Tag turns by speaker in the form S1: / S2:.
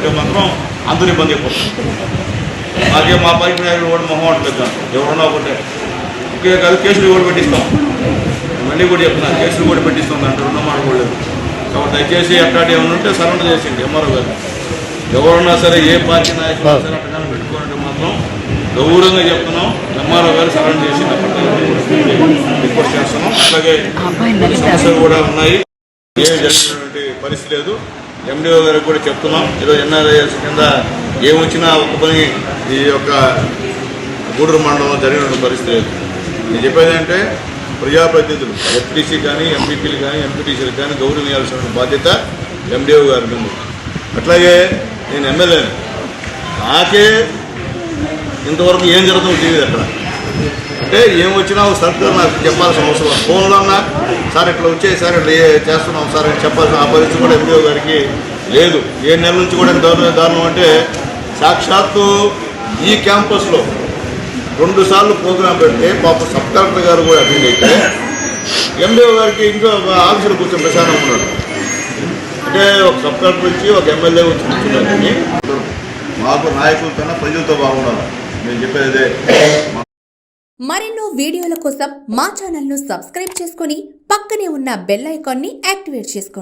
S1: ఉంటే మాత్రం అందరూ ఇబ్బంది అయిపోతుంది. మాకే మా పైకి నాయకుడు కూడా మొహం అంటున్నాం, ఎవరున్నా ఒకటే ఒకే కాదు కేసులు కూడా పెట్టిస్తాం. మళ్ళీ కూడా చెప్తున్నాను, కేసులు కూడా పెట్టిస్తాం, దాంట్లో రుణం ఆడుకోలేదు. కాబట్టి దయచేసి అట్లాంటి ఏమైనా ఉంటే సరెండర్ చేసింది ఎంఆర్ఓ గారు. ఎవరున్నా సరే ఏ పార్టీ నాయకులు సరే అట్లా పెట్టుకోవాలంటే మాత్రం గౌరవంగా చెప్తున్నాం, ఎంఆర్ఓ గారు సరెండర్ చేసి రిక్వెస్ట్ చేస్తున్నాం. అలాగే సమస్యలు కూడా ఉన్నాయి, ఏమి జరిగినటువంటి పరిస్థితి లేదు. ఎండిఓ గారికి కూడా చెప్తున్నాం, ఈరోజు ఎన్ఆర్ఐఎస్ కింద ఏమొచ్చినా ఒక పని ఈ యొక్క గూడూరు మండలంలో జరిగినటువంటి పరిస్థితి లేదు. నేను చెప్పేది అంటే ప్రజాప్రతినిధులు ఎఫ్టీసీ కానీ ఎంపీపీలు కానీ ఎంపీటీసీలు కానీ గౌరవించాల్సిన బాధ్యత ఎండిఓ గారి మీద. అట్లాగే నేను ఎమ్మెల్యేని, నాకే ఇంతవరకు ఏం జరుగుతుందో తెలియదు. అక్కడ అంటే ఏం వచ్చినా సర్కారు నాకు చెప్పాల్సిన అవసరం, ఫోన్లో అన్నా సార్ ఇట్లా వచ్చేసి సార్ ఇట్లా చేస్తున్నాం సార్ అని చెప్పాల్సిన ఆ పరిస్థితి కూడా ఎండిఓ గారికి లేదు. 7 నెలల నుంచి కూడా దారుణం అంటే సాక్షాత్తు ఈ క్యాంపస్లో 2 సార్లు ప్రోగ్రాం పెడితే పాప సబ్ కలెక్టర్ గారు కూడా అటెండ్ అయితే ఎండిఓ గారికి ఇంట్లో ఆఫీసులో కూర్చొని ప్రశాంతంగా ఉన్నాడు. అంటే ఒక సబ్ కలెక్టర్ వచ్చి ఒక ఎమ్మెల్యే వచ్చి కూర్చున్నారని మాకు నాయకుల కన్నా ప్రజలతో బాగుండాలి. నేను చెప్పేది
S2: మరెన్నో వీడియోల కోసం మా ఛానల్ను సబ్స్క్రైబ్ చేసుకొని పక్కనే ఉన్న బెల్ ఐకాన్ని యాక్టివేట్ చేసుకోండి.